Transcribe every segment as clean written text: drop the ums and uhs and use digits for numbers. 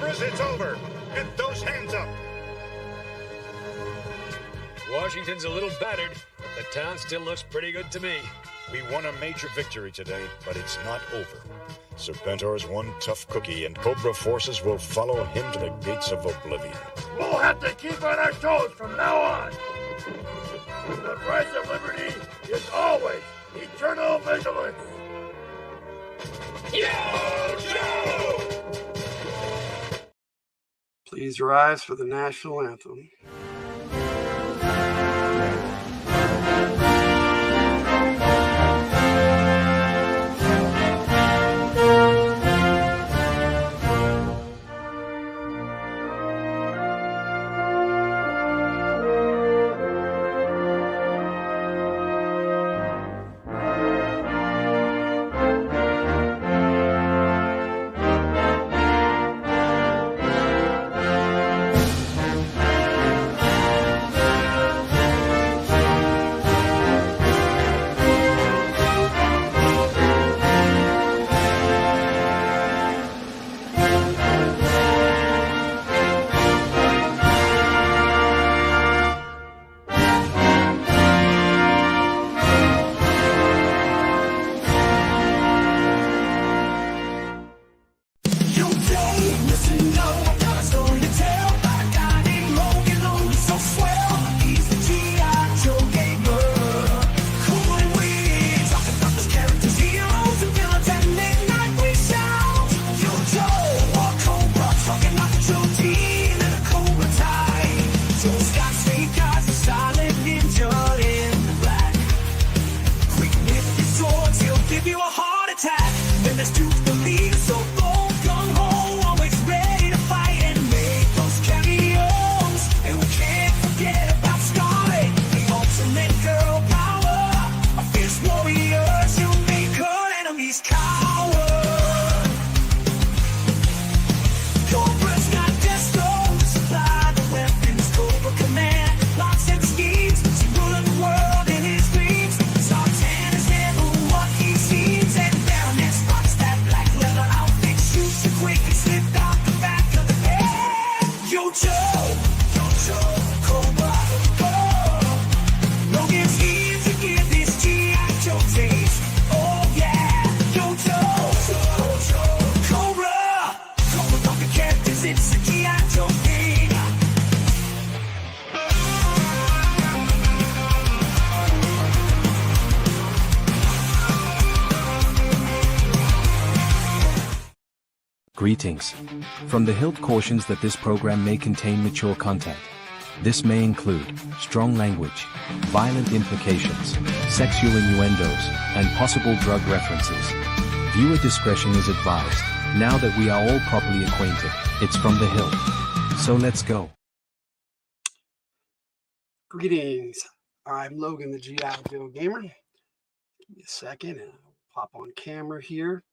Boys, it's over. Get those hands up. Washington's a little battered, but the town still looks pretty good to me. We won a major victory today, but it's not over. Serpentor's one tough cookie, and Cobra forces will follow him to the gates of oblivion. We'll have to keep on our toes from now on. The price of liberty is always eternal vigilance. Yo! Please rise for the national anthem. Greetings. From the Hildt cautions that this program may contain mature content. This may include strong language, violent implications, sexual innuendos, and possible drug references. Viewer discretion is advised. Now that we are all properly acquainted, it's from the Hildt. So let's go. Greetings. I'm Logan, the G.I. Joe Gamer. Give me a second and I'll pop on camera here.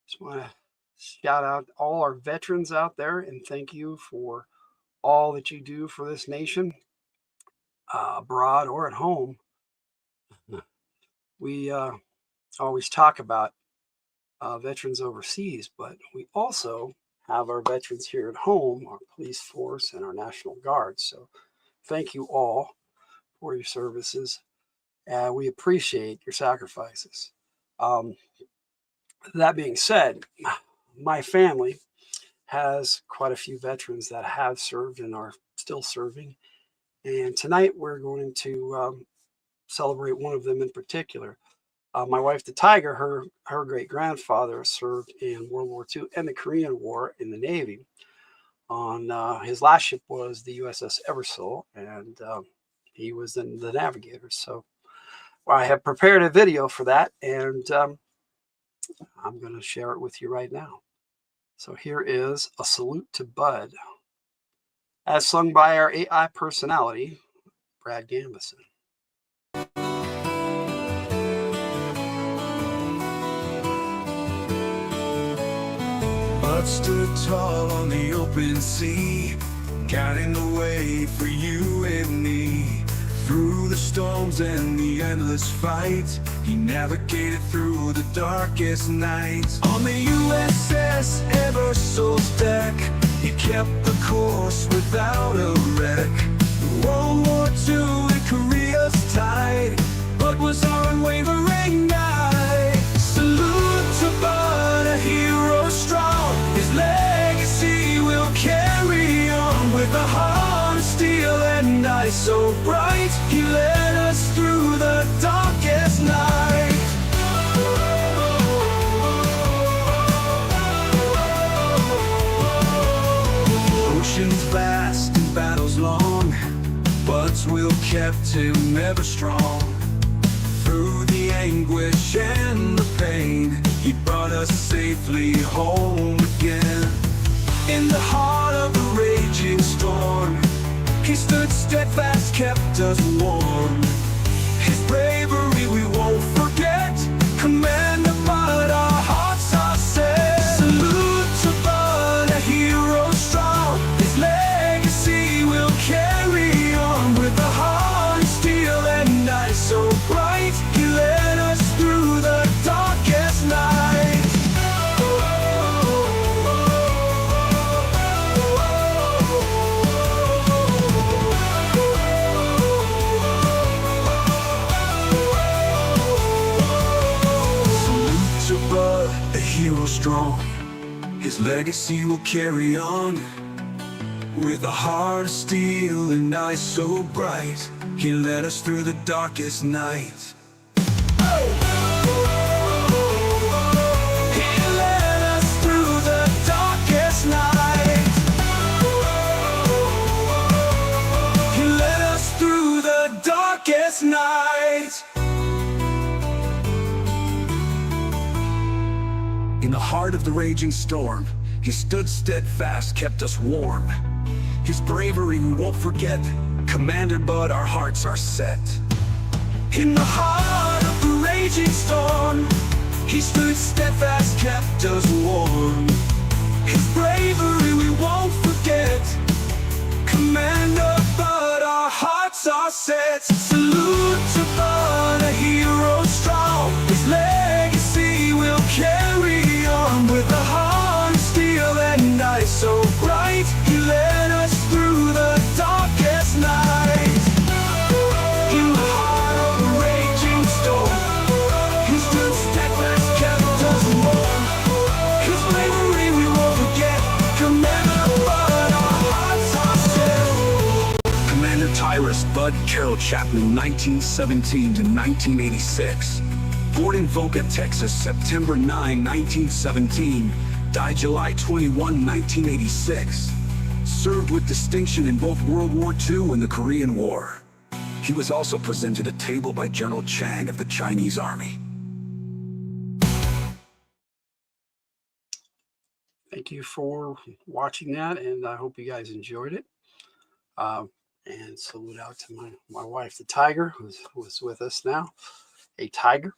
Just want to shout out all our veterans out there and thank you for all that you do for this nation, abroad or at home. We always talk about veterans overseas, but we also have our veterans here at home, our police force and our National Guard. So thank you all for your services. We appreciate your sacrifices. That being said, my family has quite a few veterans that have served and are still serving. And tonight we're going to celebrate one of them in particular. My wife, the Tiger, her great-grandfather served in World War II and the Korean War in the Navy. His last ship was the USS Eversole, and he was in the navigator. So I have prepared a video for that, and I'm going to share it with you right now. So here is A Salute to Bud, as sung by our AI personality, Brad Gambison. Bud stood tall on the open sea, guiding the way for you and me. Through the storms and the endless fight, he navigated through the darkest nights. On the USS Eversole's deck, He kept the course without a wreck. World War II and Korea's tide, but was our unwavering guide. Salute to Bud, a hero strong. His legacy will carry on. With a heart of steel and eyes so bright, he led us through the darkest night. Oceans vast and battles long, Bud's will kept him ever strong. Through the anguish and the pain, he brought us safely home again. In the heart of the raging storm, he stood steadfast, kept us warm. His bravery we won't forget. Commander Bud, our hearts are set. Salute to Bud, a hero strong. His legacy will carry on. With a heart of steel and eyes so bright, he led us through the darkest night. Salute to Bud, a hero strong. His legacy will carry on. With a heart of steel and eyes so bright, he led us through the darkest night. He led us through the darkest night. He led us through the darkest night. In the heart of the raging storm, he stood steadfast, kept us warm. His bravery we won't forget. Commander Bud, our hearts are set. In the heart of the raging storm, he stood steadfast, kept us warm. His bravery we won't forget. Commander Bud, our hearts are set. Salute to Bud, a hero strong. His legacy will carry on. With a heart of steel and eyes so bright, he led us through the darkest night. In the heart of the raging storm, he stood steadfast, kept us warm. His bravery we won't forget. Commander Bud, our hearts are set. Commander Tyrus Bud Carroll Chapman, 1917 to 1986. Born in Boca, Texas, September 9, 1917. Died July 21, 1986. Served with distinction in both World War II and the Korean War. He was also presented a table by General Chang of the Chinese Army. Thank you for watching that, and I hope you guys enjoyed it. And salute out to my wife, the Tiger, who's with us now. A Tiger.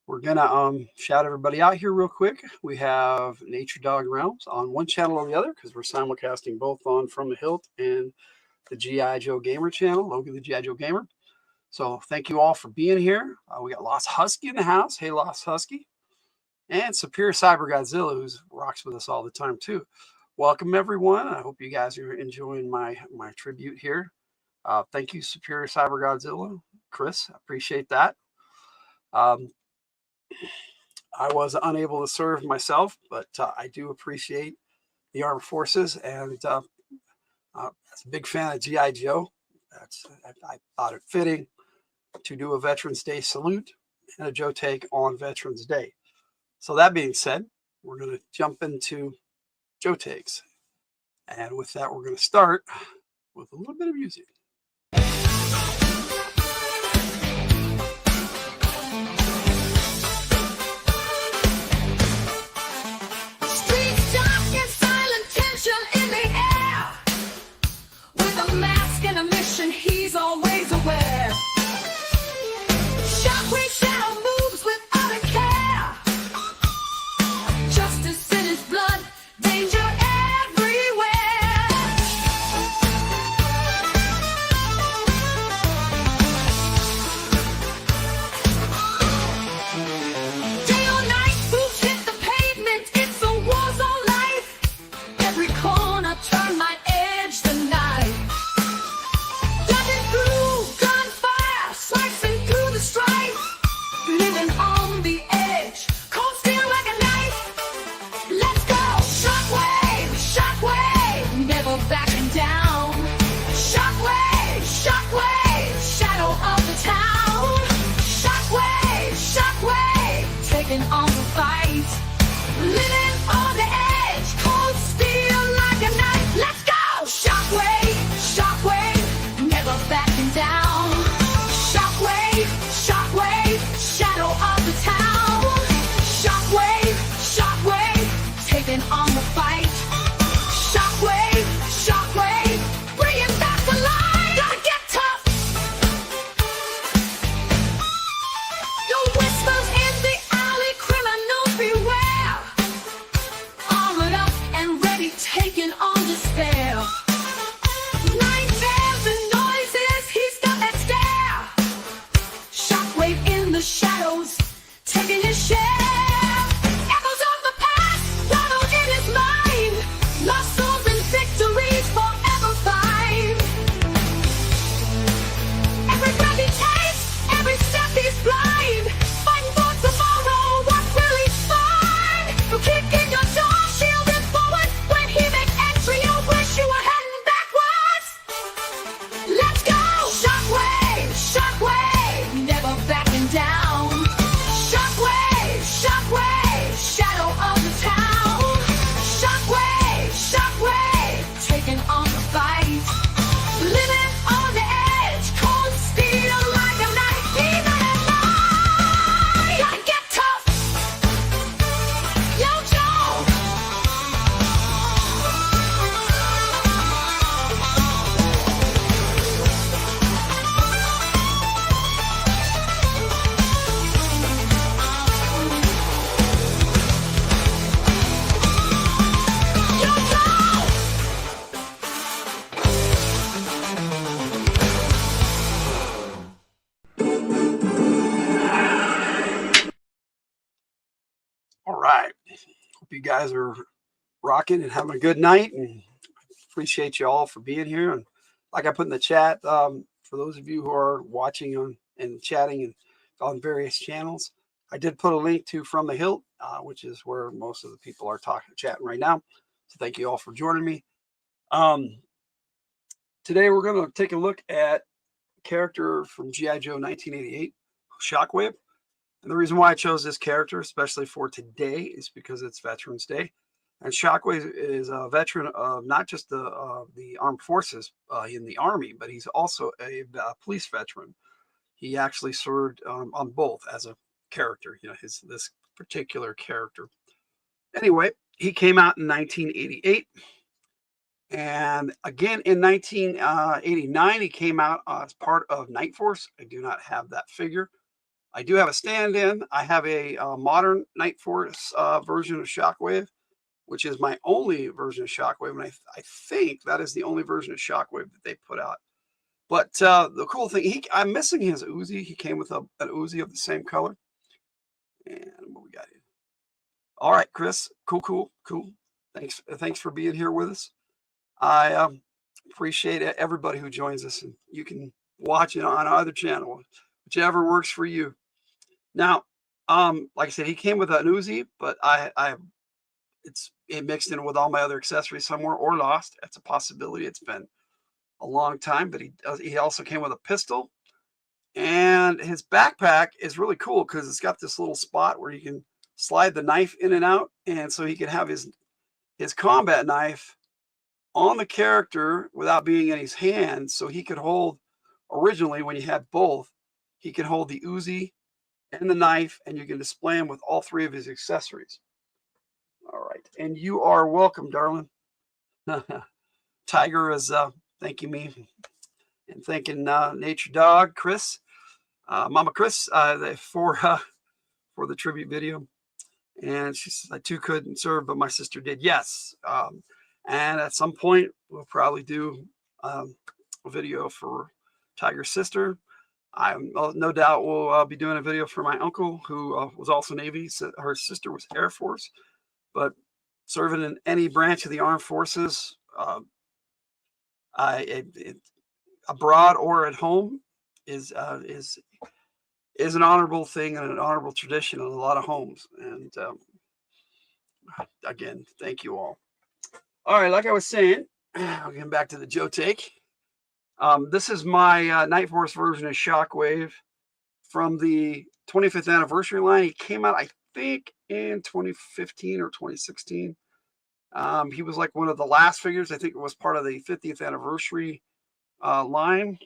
We're gonna shout everybody out here real quick. We have Nature Dog Realms on one channel or the other, because we're simulcasting both on From the Hildt and the G.I. Joe Gamer channel, Logan the G.I. Joe Gamer. So thank you all for being here. We got Lost Husky in the house. Hey, Lost Husky. And Superior Cyber Godzilla, who rocks with us all the time too. Welcome everyone. I hope you guys are enjoying my tribute here. Thank you, Superior Cyber Godzilla. Chris, I appreciate that. I was unable to serve myself, but I do appreciate the armed forces, and as a big fan of G.I. Joe, I thought it fitting to do a Veterans Day salute and a Joe take on Veterans Day. So that being said, we're going to jump into Joe takes, and with that, we're going to start with a little bit of music. He's always aware. Shockwave shadow moves without a care. Justice in his blood, danger everywhere. you guys are rocking and having a good night, and appreciate you all for being here. And like I put in the chat, for those of you who are watching on and chatting and on various channels, I did put a link to From the Hildt, which is where most of the people are chatting right now. So thank you all for joining me. Today we're going to take a look at a character from G.I. Joe 1988, Shockwave. And the reason why I chose this character, especially for today, is because it's Veterans Day. And Shockwave is a veteran of not just the armed forces in the Army, but he's also a police veteran. He actually served on both as a character, this particular character. Anyway, he came out in 1988. And again, in 1989, he came out as part of Night Force. I do not have that figure. I do have a stand-in. I have a modern Night Force version of Shockwave, which is my only version of Shockwave. And I think that is the only version of Shockwave that they put out. But the cool thing, I'm missing his Uzi. He came with an Uzi of the same color. And what we got here? All right, Chris. Cool. Thanks for being here with us. I appreciate everybody who joins us, and you can watch it on either channel, whichever works for you. Now, like I said, he came with an Uzi, but it mixed in with all my other accessories somewhere or lost. That's a possibility. It's been a long time, but he also came with a pistol, and his backpack is really cool because it's got this little spot where you can slide the knife in and out, and so he can have his combat knife on the character without being in his hand. So he could hold, originally when you had both, he could hold the Uzi and the knife, and you can display him with all three of his accessories. All right, and you are welcome, darling. Tiger is thanking me and thanking Nature Dog, Chris, Mama Chris, for the tribute video. And she says, I too couldn't serve, but my sister did. Yes. And at some point, we'll probably do a video for Tiger's sister. I no doubt will be doing a video for my uncle, who was also Navy. So her sister was Air Force, but serving in any branch of the armed forces, abroad or at home, is an honorable thing and an honorable tradition in a lot of homes. And again, thank you all. All right, like I was saying, I'll get back to the Joe take. This is my Night Force version of Shockwave from the 25th anniversary line. He came out, I think, in 2015 or 2016. He was like one of the last figures. I think it was part of the 50th anniversary line.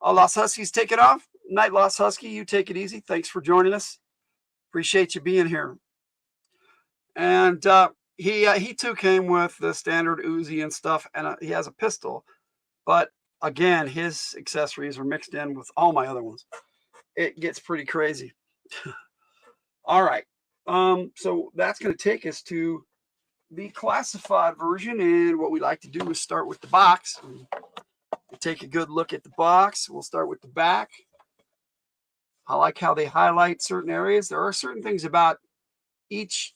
Lost Huskies, take it off. Night, Lost Husky, you take it easy. Thanks for joining us. Appreciate you being here. And he too came with the standard Uzi and stuff, and he has a pistol. But again, his accessories are mixed in with all my other ones. It gets pretty crazy. All right. So that's going to take us to the classified version. And what we like to do is start with the box. We'll take a good look at the box. We'll start with the back. I like how they highlight certain areas. There are certain things about each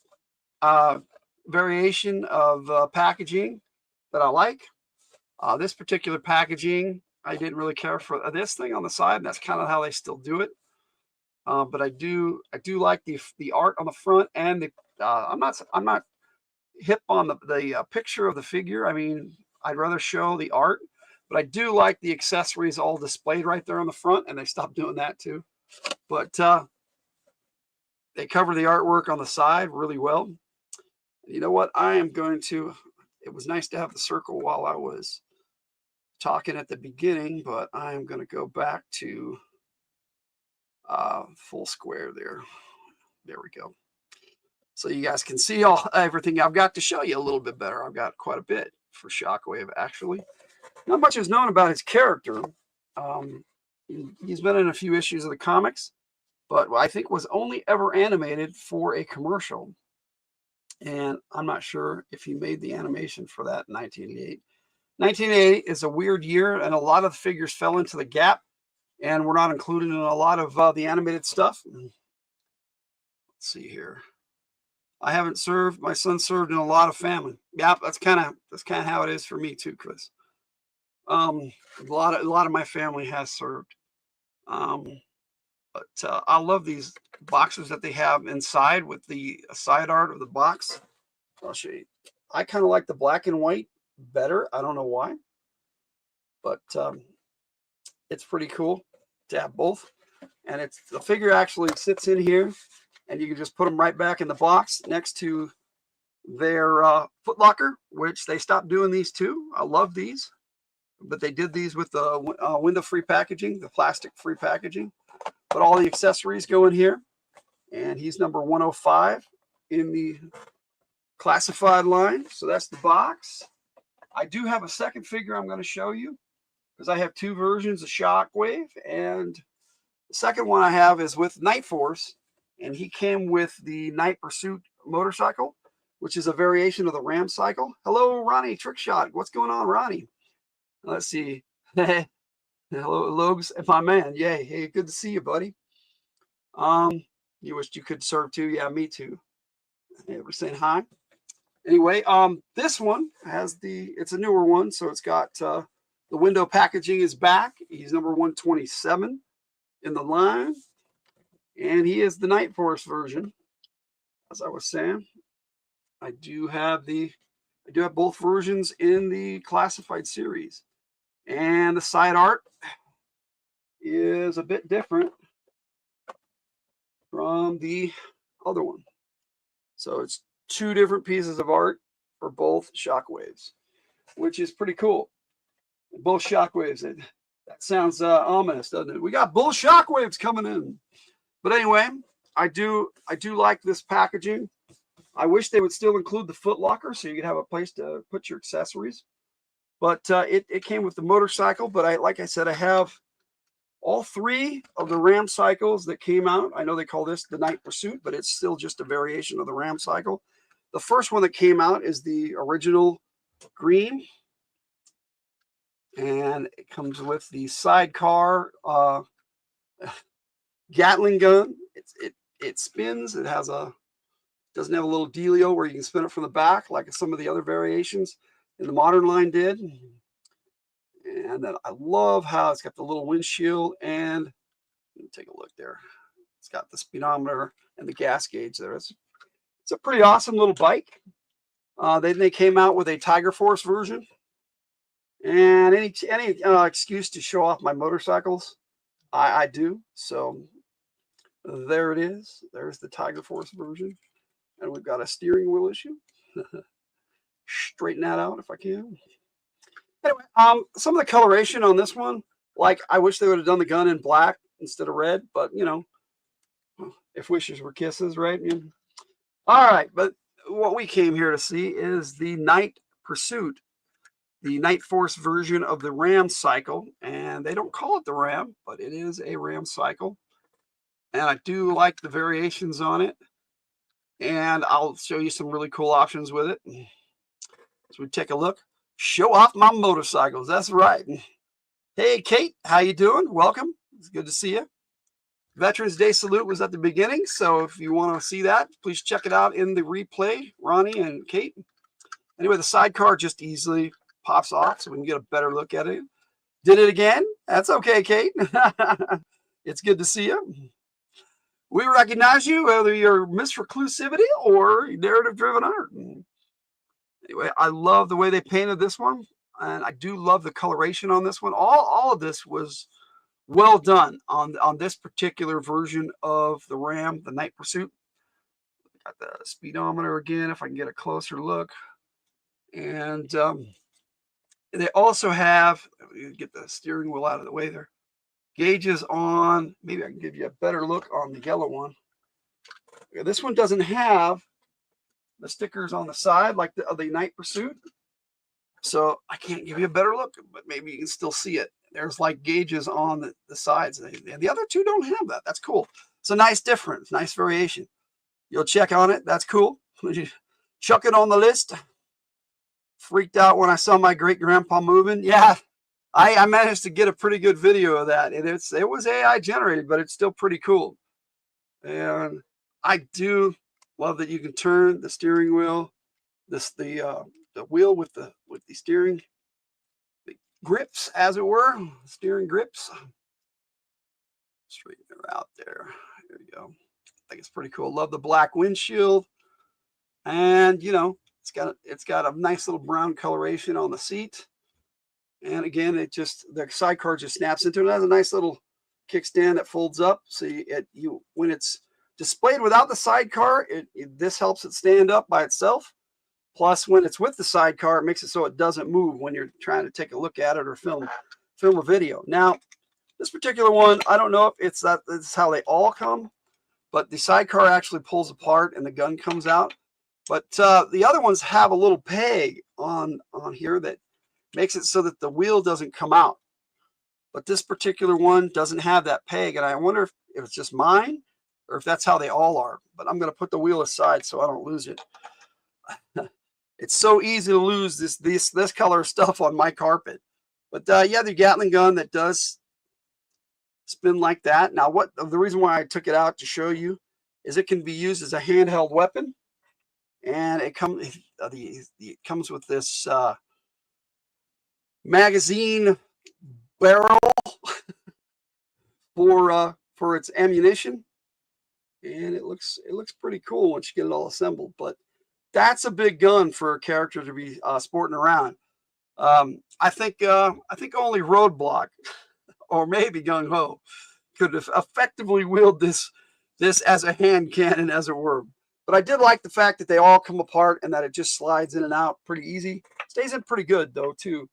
variation of packaging that I like. This particular packaging, I didn't really care for this thing on the side. And that's kind of how they still do it. But I do like the art on the front, and the I'm not hip on the picture of the figure. I mean, I'd rather show the art, but I do like the accessories all displayed right there on the front, and they stopped doing that too. But they cover the artwork on the side really well. You know what? It was nice to have the circle while I was talking at the beginning, but I am going to go back to full square there. There we go. So you guys can see everything I've got to show you a little bit better. I've got quite a bit for Shockwave, actually. Not much is known about his character. He's been in a few issues of the comics, but I think was only ever animated for a commercial. And I'm not sure if he made the animation for that in 1988. 1988 is a weird year, and a lot of the figures fell into the gap, and were not included in a lot of the animated stuff. Let's see here. I haven't served. My son served in a lot of family. Yeah, that's kind of how it is for me too, Chris. A lot of my family has served. But I love these boxes that they have inside with the side art of the box. I'll show you. I kind of like the black and white better. I don't know why, but it's pretty cool to have both. And it's the figure actually sits in here, and you can just put them right back in the box next to their Foot Locker, which they stopped doing these too. I love these, but they did these with the window-free packaging, the plastic-free packaging. But all the accessories go in here, and he's number 105 in the classified line. So that's the box. I do have a second figure I'm going to show you because I have two versions of Shockwave, and the second one I have is with Night Force, and he came with the Night Pursuit motorcycle, which is a variation of the Ram cycle. Hello, Ronnie Trickshot. What's going on, Ronnie? Let's see. Hello, Logs, my man. Yay. Hey, good to see you, buddy. You wished you could serve too. Yeah, me too. Hey, we're saying hi. Anyway, this one has it's a newer one, so it's got the window packaging is back. He's number 127 in the line, and he is the Night Force version. As I was saying, I do have both versions in the classified series, and the side art is a bit different from the other one. So it's two different pieces of art for both Shockwaves, which is pretty cool. Both Shockwaves. That sounds ominous, doesn't it? We got both Shockwaves coming in. But anyway, I do like this packaging. I wish they would still include the Foot Locker so you could have a place to put your accessories. But it came with the motorcycle. But like I said, I have all three of the Ram cycles that came out. I know they call this the Night Pursuit, but it's still just a variation of the Ram cycle. The first one that came out is the original green, and it comes with the sidecar Gatling gun. It spins. It doesn't have a little dealio where you can spin it from the back like some of the other variations in the modern line did. And then I love how it's got the little windshield, and take a look there. It's got the speedometer and the gas gauge there. It's a pretty awesome little bike. Then they came out with a Tiger Force version, and any excuse to show off my motorcycles, I do. So there it is. There's the Tiger Force version, and we've got a steering wheel issue. Straighten that out if I can. Anyway, some of the coloration on this one, like I wish they would have done the gun in black instead of red, but you know, if wishes were kisses, right? All right, but what we came here to see is the Night Pursuit, the Night Force version of the Ram cycle, and they don't call it the Ram, but it is a Ram cycle, and I do like the variations on it, and I'll show you some really cool options with it. So we take a look. Show off my motorcycles. That's right. Hey, Kate, how you doing? Welcome. It's good to see you. Veterans Day salute was at the beginning, so if you want to see that, please check it out in the replay, Ronnie and Kate. Anyway, the sidecar just easily pops off so we can get a better look at it. Did it again? That's okay, Kate. It's good to see you. We recognize you, whether you're Miss Reclusivity or narrative-driven art. Anyway, I love the way they painted this one, and I do love the coloration on this one. All of this was well done on this particular version of the Ram, the Night Pursuit. Got the speedometer again, if I can get a closer look. And they also have, let me get the steering wheel out of the way there, gauges on, maybe I can give you a better look on the yellow one. This one doesn't have the stickers on the side like the Night Pursuit, so I can't give you a better look, but maybe you can still see it. There's like gauges on the sides, and the other two don't have that. That's cool. It's a nice difference, nice variation. You'll check on it. That's cool. Chuck it on the list. Freaked out when I saw my great grandpa moving. Yeah, I managed to get a pretty good video of that, and it was AI generated, but it's still pretty cool. And I do Love that you can turn the steering wheel, the wheel with the steering grips, as it were, steering grips. Straighten her out there. There you go. I think it's pretty cool. Love the black windshield, and you know, it's got a nice little brown coloration on the seat. And again, the sidecar just snaps into it. It has a nice little kickstand that folds up. So when it's displayed without the sidecar, this helps it stand up by itself. Plus, when it's with the sidecar, it makes it so it doesn't move when you're trying to take a look at it or film a video. Now, this particular one, I don't know if it's how they all come, but the sidecar actually pulls apart and the gun comes out. But the other ones have a little peg on here that makes it so that the wheel doesn't come out. But this particular one doesn't have that peg, and I wonder if it's just mine or if that's how they all are. But I'm going to put the wheel aside so I don't lose it. It's so easy to lose this color stuff on my carpet. But yeah, the Gatling gun that does spin like that. Now, the reason why I took it out to show you is it can be used as a handheld weapon, and it comes with this magazine barrel for its ammunition, and it looks pretty cool once you get it all assembled. But that's a big gun for a character to be sporting around. I think only Roadblock or maybe Gung Ho could have effectively wield this as a hand cannon, as it were. But I did like the fact that they all come apart and that it just slides in and out pretty easy. Stays in pretty good though too.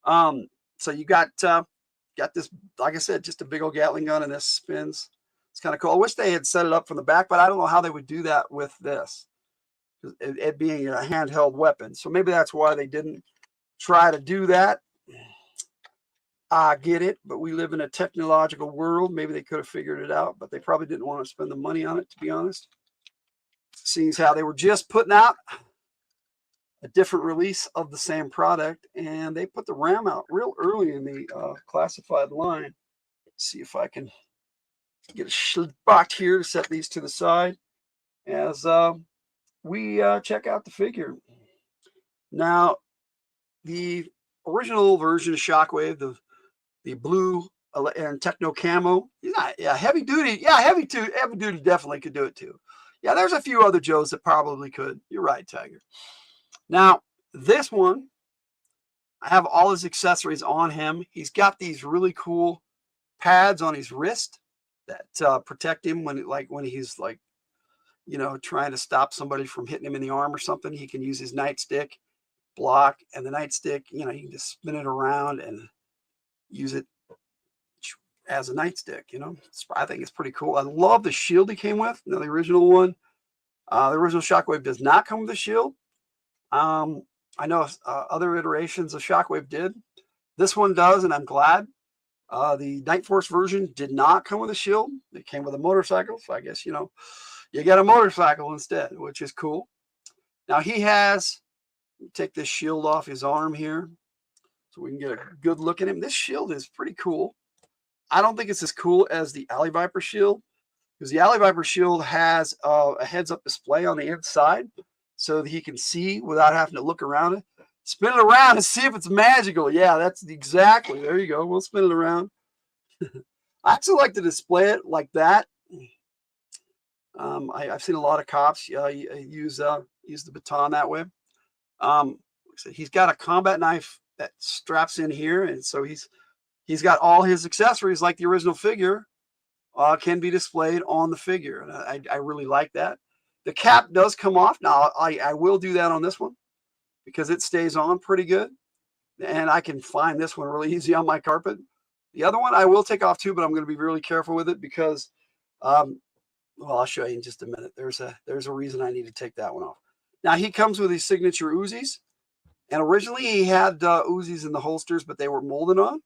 So you got this, like I said, just a big old Gatling gun, and this spins. It's kind of cool. I wish they had set it up from the back, but I don't know how they would do that with this, it being a handheld weapon. So maybe that's why they didn't try to do that. I get it, but we live in a technological world. Maybe they could have figured it out, but they probably didn't want to spend the money on it, to be honest. Seeing as how they were just putting out a different release of the same product, and they put the RAM out real early in the classified line. Let's see if I can get a spot here to set these to the side as we check out the figure. Now, the original version of Shockwave, the blue and techno camo, yeah, heavy duty. Yeah, heavy duty definitely could do it too. Yeah, there's a few other Joes that probably could. You're right, Tiger. Now, this one, I have all his accessories on him. He's got these really cool pads on his wrist that protect him when he's like, you know, trying to stop somebody from hitting him in the arm or something. He can use his nightstick block, and the nightstick, you know, you can just spin it around and use it as a nightstick. You know, I think it's pretty cool. I love the shield he came with. You know, the original one, the original Shockwave does not come with a shield. I know other iterations of Shockwave did. This one does, and I'm glad. The Night Force version did not come with a shield. It came with a motorcycle, so I guess, you know, you get a motorcycle instead, which is cool. Now he has, take this shield off his arm here so we can get a good look at him. This shield is pretty cool. I don't think it's as cool as the Alley Viper shield, because the Alley Viper shield has a heads-up display on the inside so that he can see without having to look around it. Spin it around and see if it's magical. Yeah, that's exactly. There you go. We'll spin it around. I actually like to display it like that. I've seen a lot of cops use the baton that way. He's got a combat knife that straps in here, and so he's got all his accessories like the original figure can be displayed on the figure, and I really like that. The cap does come off. Now I will do that on this one because it stays on pretty good, and I can find this one really easy on my carpet. The other one I will take off too, but I'm going to be really careful with it because, well, I'll show you in just a minute. There's a reason I need to take that one off. Now he comes with his signature Uzis, and originally he had Uzis in the holsters, but they were molded on,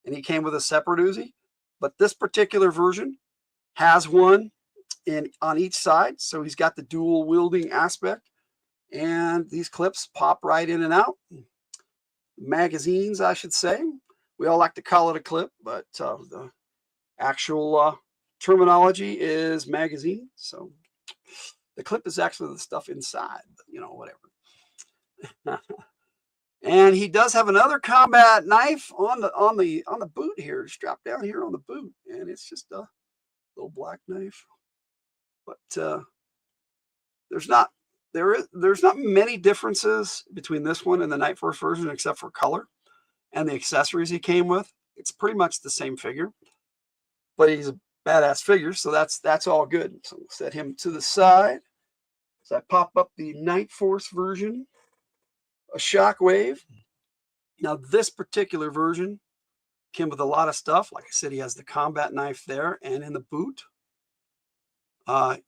and he came with a separate Uzi. But this particular version has one on each side, so he's got the dual wielding aspect, and these clips pop right in and out. Magazines, I should say. We all like to call it a clip, but the actual terminology is magazine. So The clip is actually the stuff inside, but, you know, whatever. And he does have another combat knife on the boot here, strapped down here on the boot, and it's just a little black knife. But there's not many differences between this one and the Night Force version, except for color and the accessories he came with. It's pretty much the same figure, but he's a badass figure, so that's all good. So we'll set him to the side. So I pop up the Night Force version, a Shockwave. Now this particular version came with a lot of stuff. Like I said, he has the combat knife there and in the boot.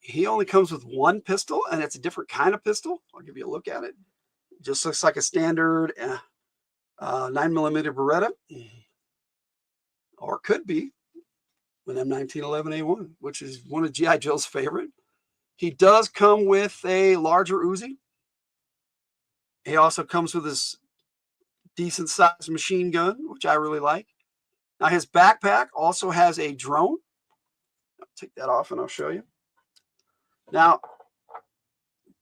He only comes with one pistol, and it's a different kind of pistol. I'll give you a look at it. It just looks like a standard 9mm Beretta, or it could be an M1911A1, which is one of G.I. Joe's favorite. He does come with a larger Uzi. He also comes with this decent sized machine gun, which I really like. Now his backpack also has a drone. I'll take that off and I'll show you. Now,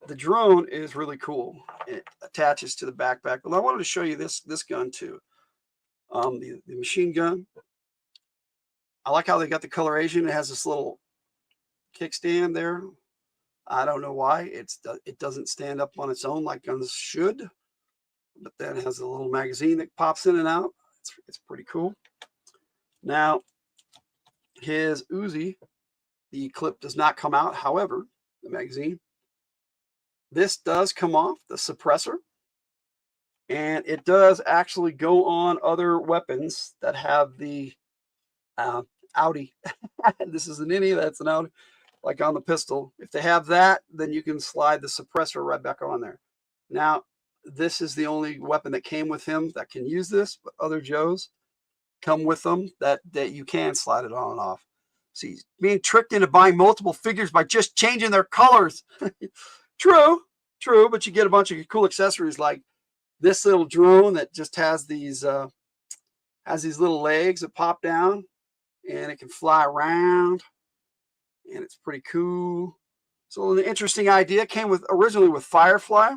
the drone is really cool. It attaches to the backpack. But I wanted to show you this gun too. The machine gun. I like how they got the coloration. It has this little kickstand there. I don't know why it doesn't stand up on its own like guns should. But then it has a little magazine that pops in and out. It's pretty cool. Now, his Uzi, the clip does not come out. However, the magazine, this does come off, the suppressor, and it does actually go on other weapons that have the Audi. This is an innie, that's an Audi, like on the pistol. If they have that, then you can slide the suppressor right back on there. Now, this is the only weapon that came with him that can use this, but other Joes come with them that you can slide it on and off. So he's being tricked into buying multiple figures by just changing their colors. True, but you get a bunch of cool accessories like this little drone that just has these little legs that pop down, and it can fly around, and it's pretty cool. So an interesting idea came originally with Firefly,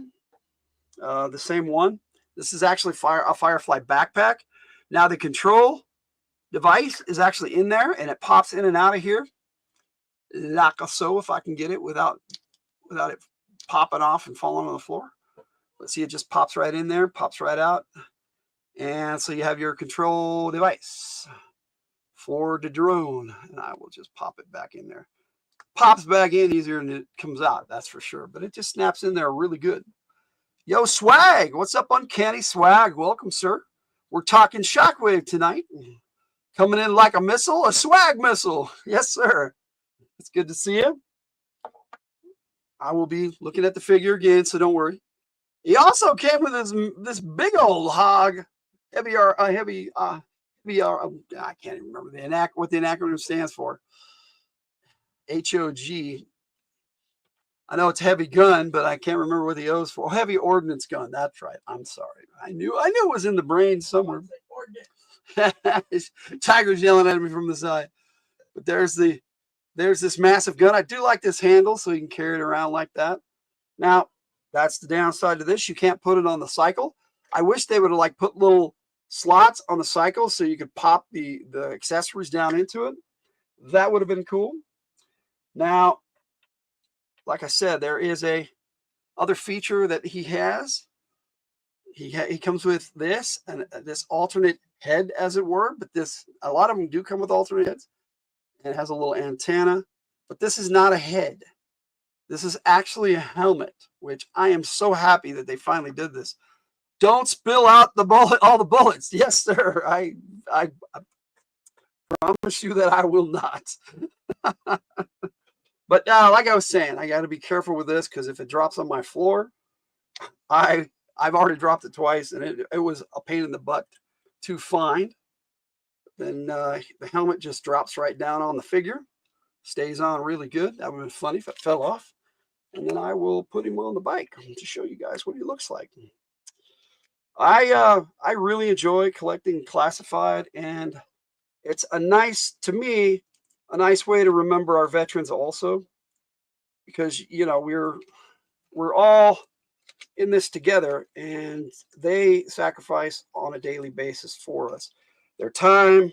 the same one. This is actually a Firefly backpack. Now the control device is actually in there, and it pops in and out of here like so, if I can get it without it popping off and falling on the floor. Let's see, it just pops right in there, pops right out, and so you have your control device for the drone. And I will just pop it back in there. Pops back in easier than it comes out, that's for sure, but it just snaps in there really good. Yo, Swag, what's up, Uncanny Swag? Welcome, sir. We're talking Shockwave tonight. Coming in like a missile, a swag missile. Yes, sir. It's good to see you. I will be looking at the figure again, so don't worry. He also came with this big old hog, I can't even remember what the acronym stands for. HOG. I know it's heavy gun, but I can't remember what the O's for. Heavy ordnance gun. That's right. I'm sorry. I knew it was in the brain somewhere. Tiger's yelling at me from the side. But there's this massive gun. I do like this handle, so you can carry it around like that. Now, that's the downside to this. You can't put it on the cycle. I wish they would have like put little slots on the cycle so you could pop the accessories down into it. That would have been cool. Now, like I said, there is a other feature that he has. He comes with this and this alternate head, as it were, but a lot of them do come with alternate heads. And it has a little antenna, but this is not a head. This is actually a helmet, which I am so happy that they finally did this. Don't spill out all the bullets. Yes, sir. I promise you that I will not. But like I was saying, I got to be careful with this because if it drops on my floor, I've already dropped it twice, and it was a pain in the butt to find. Then the helmet just drops right down on the figure, stays on really good. That would have been funny if it fell off. And then I will put him on the bike to show you guys what he looks like. I really enjoy collecting classified, and it's to me, a nice way to remember our veterans also. because we're all in this together, and they sacrifice on a daily basis for us. Their time,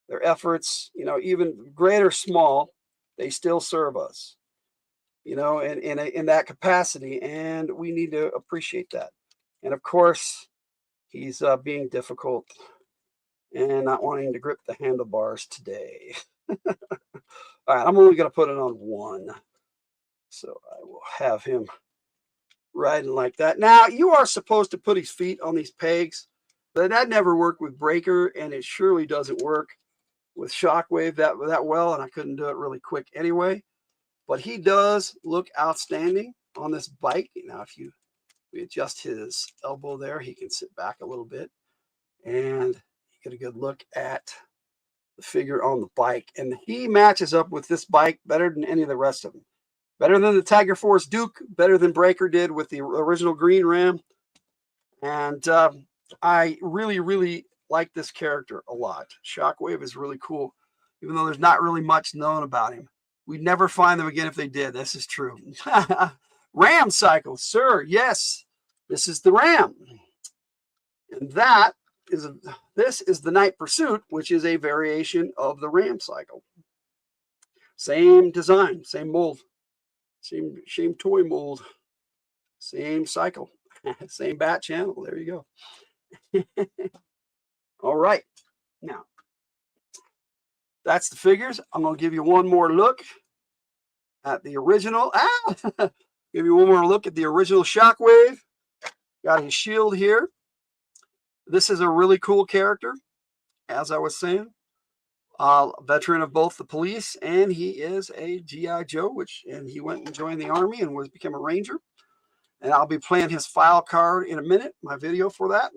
their efforts, even great or small, they still serve us, in that capacity, and we need to appreciate that. And of course, he's being difficult and not wanting to grip the handlebars today. All right, I'm only going to put it on one. So I will have him riding like that. Now, you are supposed to put his feet on these pegs, but that never worked with Breaker, and it surely doesn't work with Shockwave that well, and I couldn't do it really quick anyway. But he does look outstanding on this bike. Now, if we adjust his elbow there, he can sit back a little bit, and you get a good look at the figure on the bike. And he matches up with this bike better than any of the rest of them. Better than the Tiger Force Duke, better than Breaker did with the original Green Ram. And I really, really like this character a lot. Shockwave is really cool, even though there's not really much known about him. We'd never find them again if they did. This is true. Ram cycle, sir. Yes, this is the Ram. And this is the Night Pursuit, which is a variation of the Ram cycle. Same design, same mold. Same toy mold, same cycle, same bat channel. There you go. All right. Now, that's the figures. I'm going to give you one more look at the original. Give you one more look at the original Shockwave. Got his shield here. This is a really cool character, as I was saying. Veteran of both the police, and he is a GI Joe, and he went and joined the Army and became a Ranger. And I'll be playing his file card in a minute, my video for that.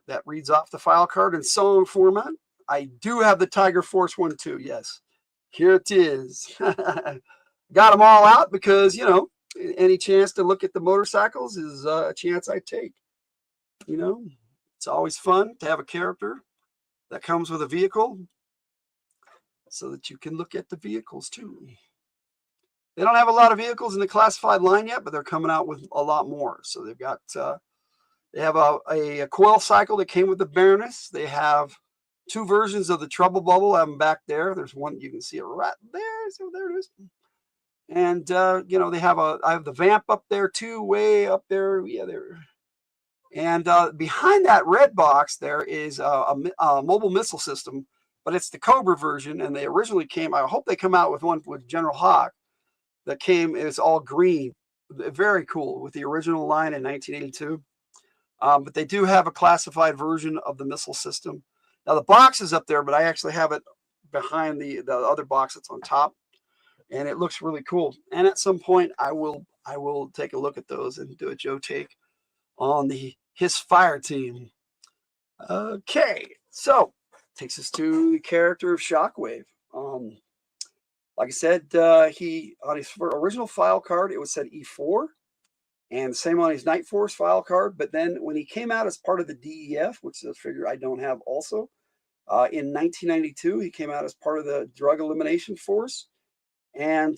That reads off the file card in song format. I do have the Tiger Force one too, yes. Here it is. Got them all out because, any chance to look at the motorcycles is a chance I take. It's always fun to have a character that comes with a vehicle, so that you can look at the vehicles too. They don't have a lot of vehicles in the classified line yet, but they're coming out with a lot more. So they've got, they have a coil cycle that came with the Baroness. They have two versions of the Trouble Bubble. I have them back there. There's one, you can see it right there. So there it is. And, they have I have the Vamp up there too, way up there. Yeah, there. And behind that red box, there is a mobile missile system. But it's the Cobra version, and they originally came. I hope they come out with one with General Hawk that came. It's all green, very cool with the original line in 1982. But they do have a classified version of the missile system. Now the box is up there, but I actually have it behind the other box that's on top, and it looks really cool. And at some point, I will take a look at those and do a Joe take on his fire team. Okay, so. Takes us to the character of Shockwave. Like I said, he on his original file card, it was said E4, and the same on his Night Force file card. But then when he came out as part of the DEF, which is a figure I don't have also, in 1992, he came out as part of the Drug Elimination Force, and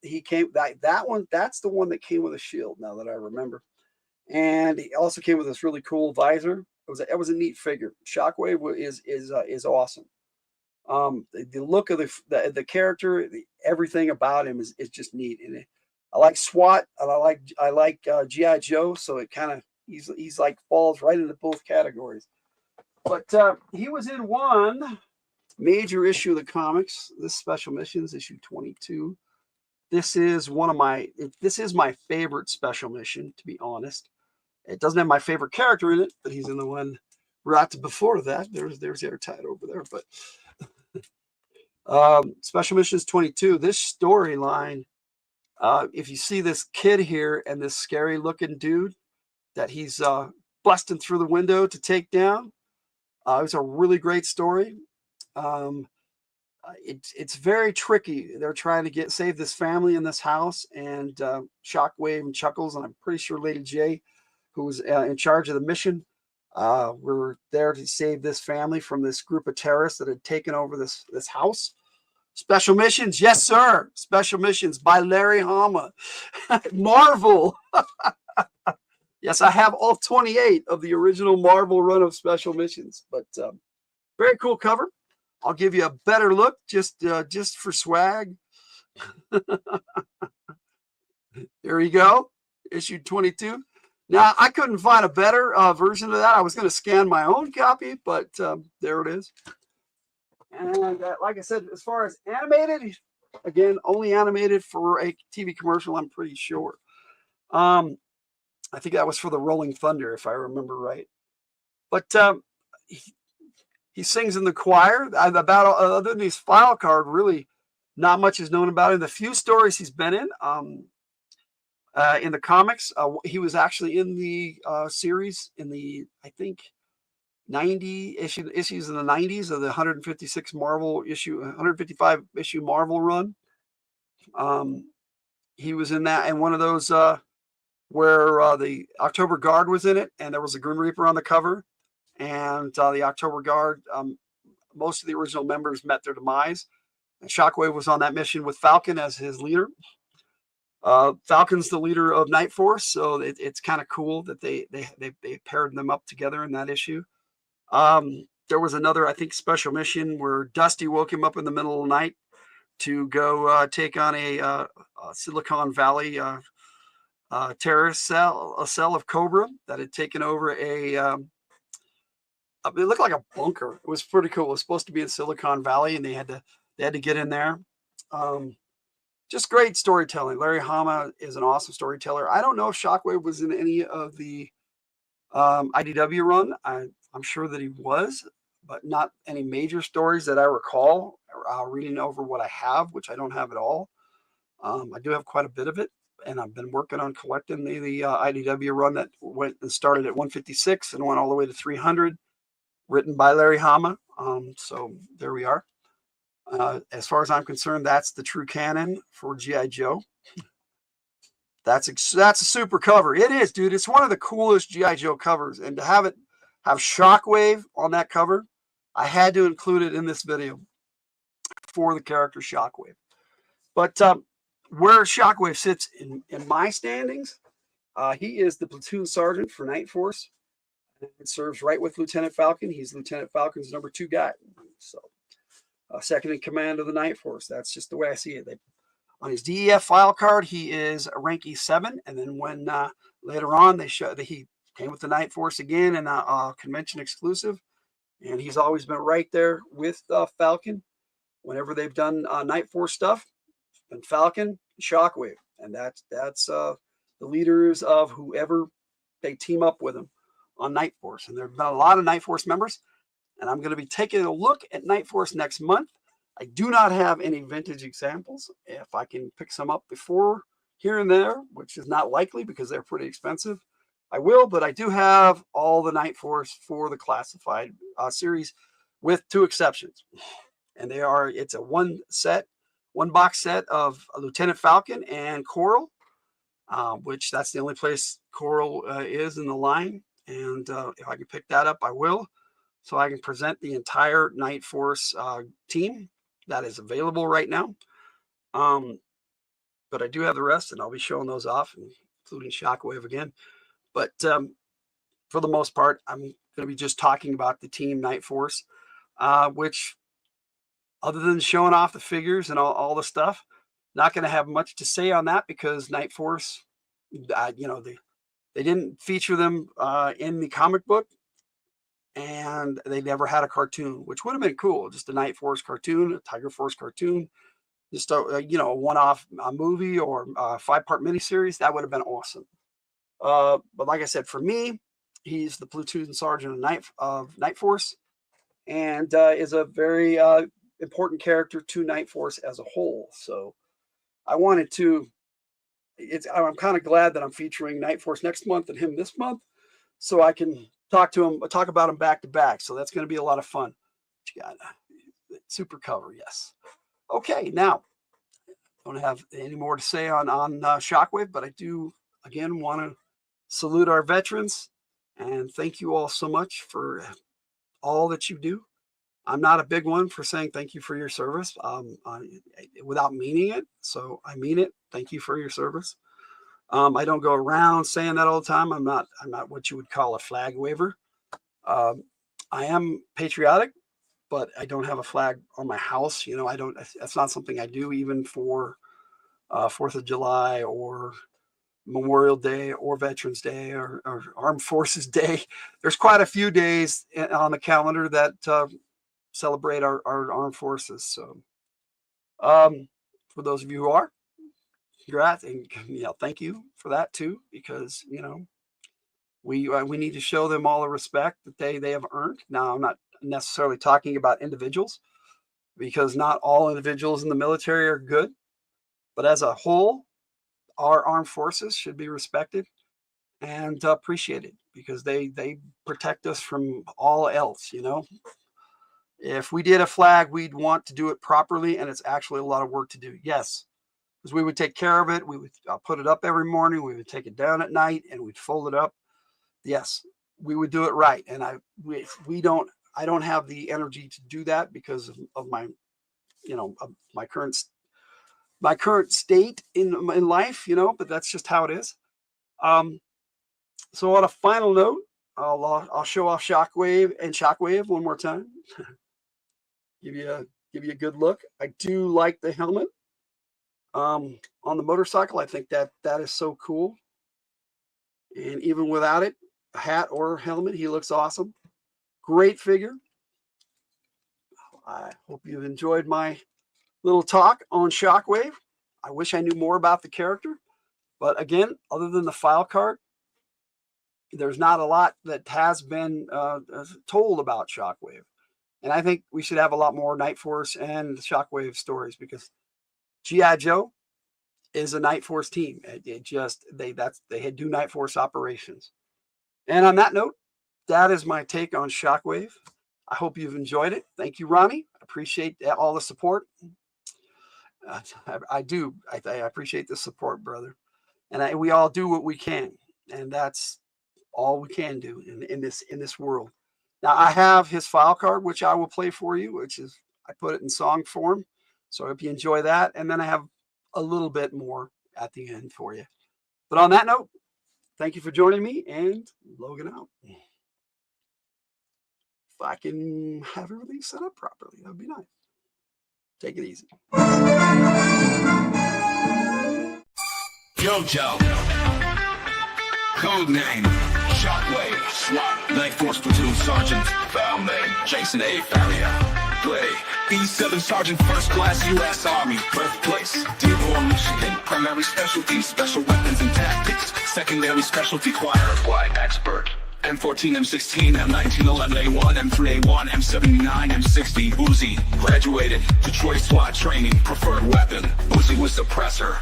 he came that one. That's the one that came with a shield. Now that I remember, and he also came with this really cool visor. It was a neat figure. Shockwave is awesome. The look of the character, everything about him is just neat. And I like SWAT, and I like GI Joe, so it kind of he's like falls right into both categories. But he was in one major issue of the comics. This Special Missions issue 22. This is my favorite special mission, to be honest. It doesn't have my favorite character in it, but he's in the one right before that. There's Airtight over there. But Special Missions 22, this storyline, if you see this kid here and this scary looking dude that he's busting through the window to take down, it's a really great story. It's very tricky. They're trying to save this family in this house, and Shockwave and Chuckles, and I'm pretty sure Lady J, who was in charge of the mission, were there to save this family from this group of terrorists that had taken over this house. Special Missions, yes, sir. Special Missions by Larry Hama. Marvel. Yes, I have all 28 of the original Marvel run of Special Missions. But very cool cover. I'll give you a better look just for swag. There you go. Issue 22. Now, I couldn't find a better version of that. I was going to scan my own copy, but there it is. And like I said, as far as animated, again, only animated for a TV commercial, I'm pretty sure. I think that was for the Rolling Thunder, if I remember right. But he sings in the choir. About other than his file card, really not much is known about him. The few stories he's been in the comics, he was actually in the series in the, I think, 90 issues in the 90s of the 155 issue Marvel run. He was in that, and one of those where the October Guard was in it, and there was a Grim Reaper on the cover. And the October Guard, most of the original members met their demise. And Shockwave was on that mission with Falcon as his leader. Falcon's the leader of Night Force, so it's kind of cool that they paired them up together in that issue. There was another, I think, special mission where Dusty woke him up in the middle of the night to go take on a Silicon Valley terrorist cell, a cell of Cobra that had taken over it looked like a bunker. It was pretty cool. It was supposed to be in Silicon Valley, and they had to get in there. Just great storytelling. Larry Hama is an awesome storyteller. I don't know if Shockwave was in any of the IDW run. I'm sure that he was, but not any major stories that I recall. Reading over what I have, which I don't have at all. I do have quite a bit of it, and I've been working on collecting the IDW run that went and started at 156 and went all the way to 300, written by Larry Hama. So there we are. As far as I'm concerned, that's the true canon for G.I. Joe. That's a super cover. It is, dude. It's one of the coolest G.I. Joe covers, and to have Shockwave on that cover, I had to include it in this video for the character Shockwave. But where Shockwave sits in my standings, he is the platoon sergeant for Night Force. It serves right with Lieutenant Falcon. He's Lieutenant Falcon's number 2 guy. So second in command of the Night Force. That's just the way I see it. On his DEF file card, he is a rank E7. And then when later on they show that he came with the Night Force again in a convention exclusive, and he's always been right there with Falcon whenever they've done Night Force stuff. And Falcon, Shockwave, and that's the leaders of whoever they team up with him on Night Force. And there have been a lot of Night Force members, and I'm going to be taking a look at Night Force next month. I do not have any vintage examples. If I can pick some up before here and there, which is not likely because they're pretty expensive, I will. But I do have all the Night Force for the classified series, with 2 exceptions, and it's a one box set of Lieutenant Falcon and Coral, which that's the only place Coral is in the line. And if I can pick that up, I will, so I can present the entire Night Force team that is available right now. But I do have the rest, and I'll be showing those off, including Shockwave again. But for the most part, I'm going to be just talking about the team Night Force, which, other than showing off the figures and all the stuff, not going to have much to say on that, because Night Force, they didn't feature them in the comic book, and they never had a cartoon, which would have been cool. Just a Night Force cartoon, a Tiger Force cartoon, just a one-off movie or a 5-part miniseries. That would have been awesome. But like I said, for me, he's the platoon sergeant of Night Force, and is a very important character to Night Force as a whole. So I wanted to. I'm kind of glad that I'm featuring Night Force next month and him this month, so I can talk about him back to back. So that's going to be a lot of fun. You got super cover, yes. Okay, now don't have any more to say on Shockwave, but I do again want to salute our veterans and thank you all so much for all that you do. I'm not a big one for saying thank you for your service without meaning it. So I mean it. Thank you for your service. I don't go around saying that all the time. I'm not what you would call a flag waver. I am patriotic, but I don't have a flag on my house. You know, that's not something I do even for 4th of July or Memorial Day or Veterans Day or Armed Forces Day. There's quite a few days on the calendar that celebrate our armed forces. So for those of you who are, congrats, and thank you for that too, because we need to show them all the respect that they have earned. Now, I'm not necessarily talking about individuals, because not all individuals in the military are good, but as a whole, our armed forces should be respected and appreciated, because they protect us from all else. If we did a flag, we'd want to do it properly, and it's actually a lot of work to do. Yes, because we would take care of it. We would put it up every morning. We would take it down at night, and we'd fold it up. Yes, we would do it right. And I don't have the energy to do that because of my, of my current state in life, but that's just how it is. So on a final note, I'll show off Shockwave one more time. give you a good look. I do like the helmet on the motorcycle. I think that is so cool. And even without it, a hat or helmet, he looks awesome. Great figure. I hope you've enjoyed my little talk on Shockwave. I wish I knew more about the character, but again, other than the file card, there's not a lot that has been told about Shockwave. And I think we should have a lot more Night Force and Shockwave stories, because G.I. Joe is a Night Force team. They do Night Force operations. And on that note, that is my take on Shockwave. I hope you've enjoyed it. Thank you, Ronnie. I appreciate all the support. I do. I appreciate the support, brother. And we all do what we can, and that's all we can do in this world. Now, I have his file card, which I will play for you, which is, I put it in song form. So I hope you enjoy that. And then I have a little bit more at the end for you. But on that note, thank you for joining me, and Logan out. If I can have everything set up properly, that would be nice. Take it easy. Yo, Joe. Code name Shockwave. SWAT. Night Force Platoon Sergeant. File name Jason A. Farrier. Play B7 Sergeant, First Class U.S. Army. Birthplace Dearborn, Michigan. Primary specialty, special weapons and tactics. Secondary specialty, choir applied expert. M14, M16, M19, 11, A1, M3, A1, M79, M60, Uzi. Graduated Detroit SWAT training. Preferred weapon, Uzi with suppressor.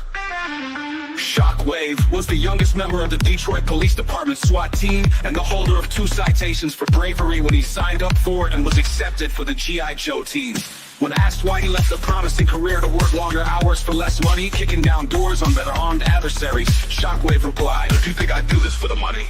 Shockwave was the youngest member of the Detroit Police Department SWAT team and the holder of 2 citations for bravery when he signed up for and was accepted for the G.I. Joe team. When asked why he left a promising career to work longer hours for less money, kicking down doors on better armed adversaries, Shockwave replied, "Do you think I'd do this for the money?"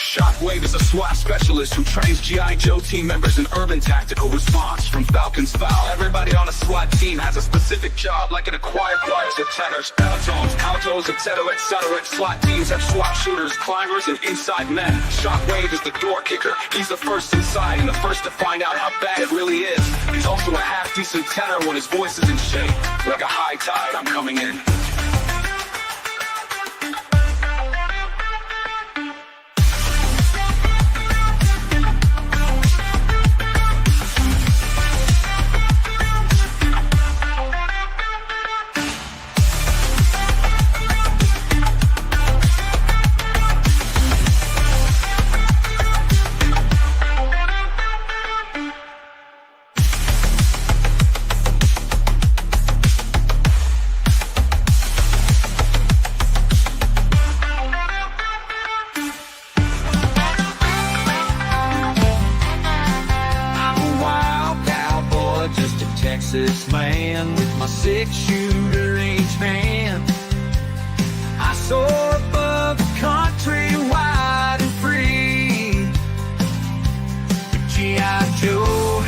Shockwave is a SWAT specialist who trains G.I. Joe team members in urban tactical response. From Falcon's Foul, everybody on a SWAT team has a specific job, like an acquired choirs of tenors, baritones, altos, etc., etc. SWAT teams have SWAT shooters, climbers, and inside men. Shockwave is the door kicker. He's the first inside and the first to find out how bad it really is. He's also a half-decent tenor when his voice is in shape. Like a high tide, I'm coming in. Texas man with my 6-shooter in each hand. I soar above the country wide and free. G.I. Joe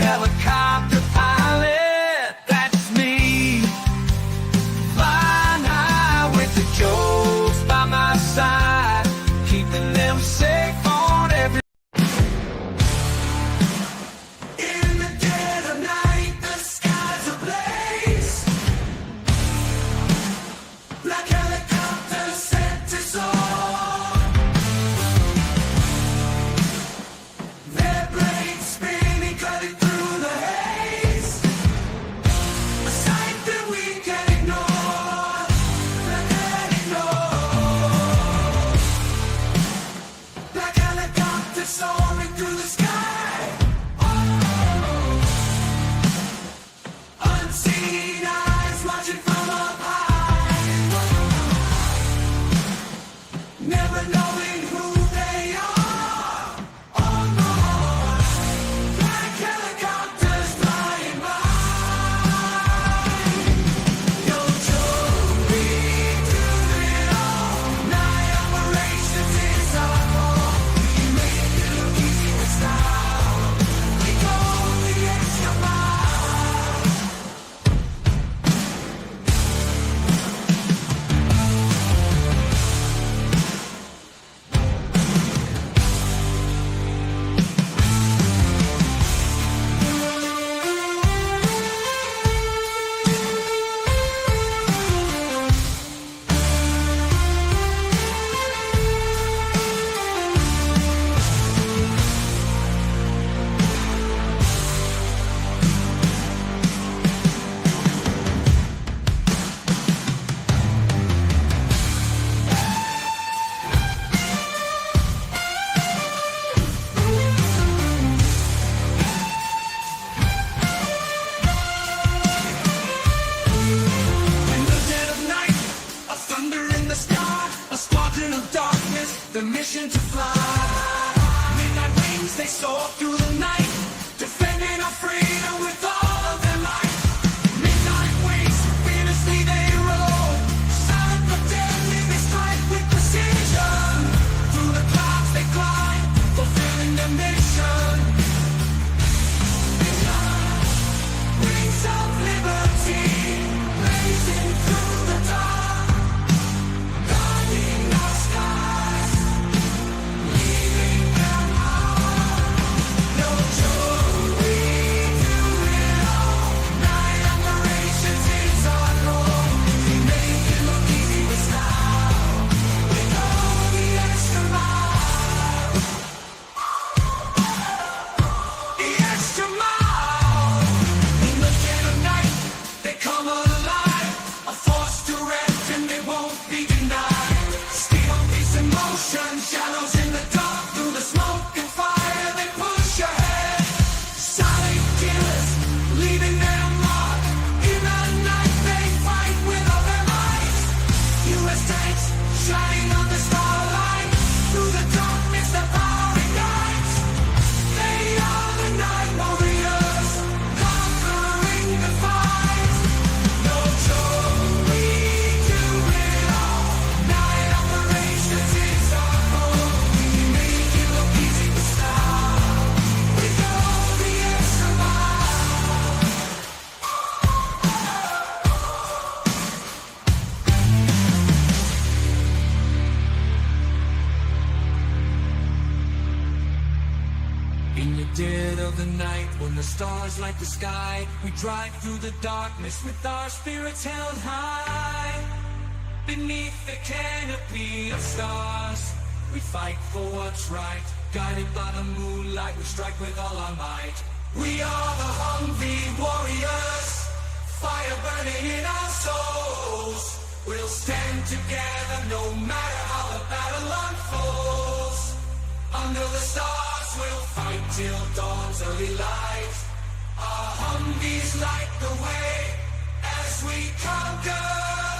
of the night, when the stars light the sky, we drive through the darkness with our spirits held high. Beneath the canopy of stars, we fight for what's right. Guided by the moonlight, we strike with all our might. We are the Humvee warriors, fire burning in our souls. We'll stand together no matter how the battle unfolds. Under the stars we'll fight till dawn's early light. Our Humvees light the way as we conquer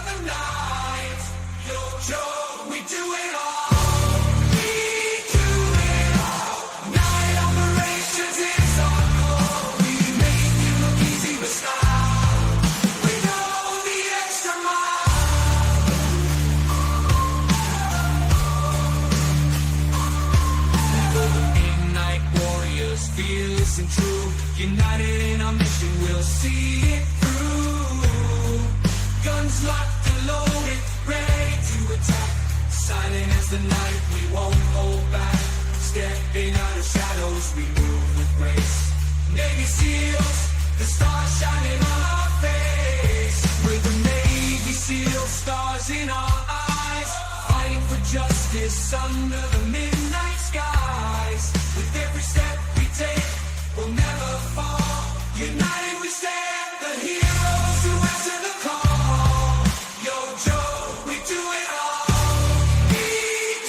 the night. Yo, Joe, we do it all. Fearless and true, united in our mission, we'll see it through. Guns locked and loaded, ready to attack. Silent as the night, we won't hold back. Stepping out of shadows, we move with grace. Navy SEALs, the stars shining on our face. We're the Navy SEALs, stars in our eyes, fighting for justice under the midnight skies. With every step we take, we'll never fall. United we stand, the heroes who answer the call. Yo, Joe, we do it all. We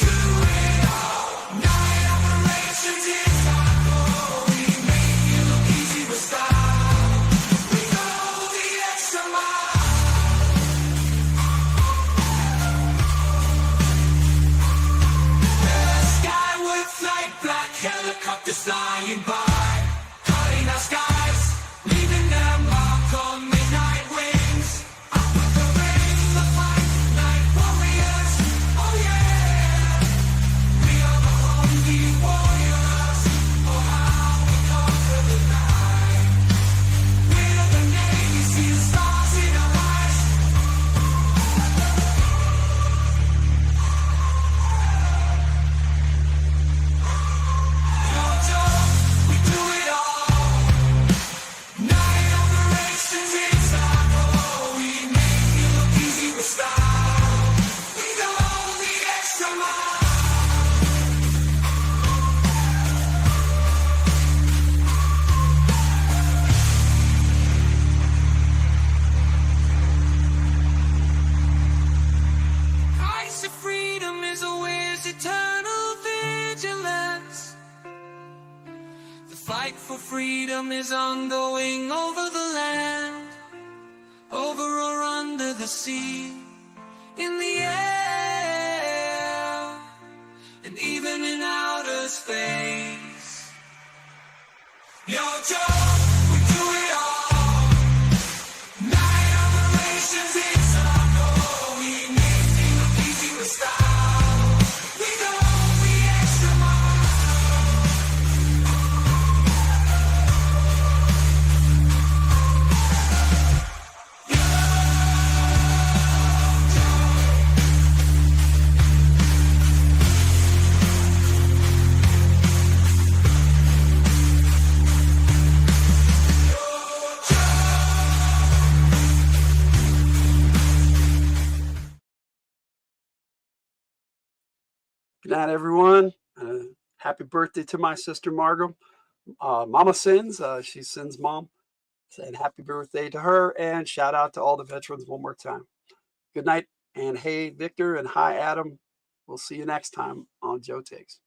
do it all. Night operations is our goal. We make it look easy with style. We go the extra mile. The skyward flight, black helicopters flying by, cutting our skies, leaving their mark on midnight wings. Up with the rain, the fight, night warriors, oh yeah. We are the Humvee warriors, oh how we conquer the night. We're the Navy SEAL, stars in our eyes. Yo, Joe, we do it all. Night operations is our goal. We make it look easy with style. We go the extra mile. Price of freedom is always eternal vigilance. The fight for freedom is ongoing over the land, over or under the sea, in the air, and even in outer space. Yo, Joe, we do it all. Night operations is our goal. We make it look easy with style. We go the extra mile. Good night, everyone. Happy birthday to my sister Margot. Mama Sins, she's Sin's mom. Saying happy birthday to her, and shout out to all the veterans one more time. Good night, and hey, Victor, and hi, Adam. We'll see you next time on Joe Takes.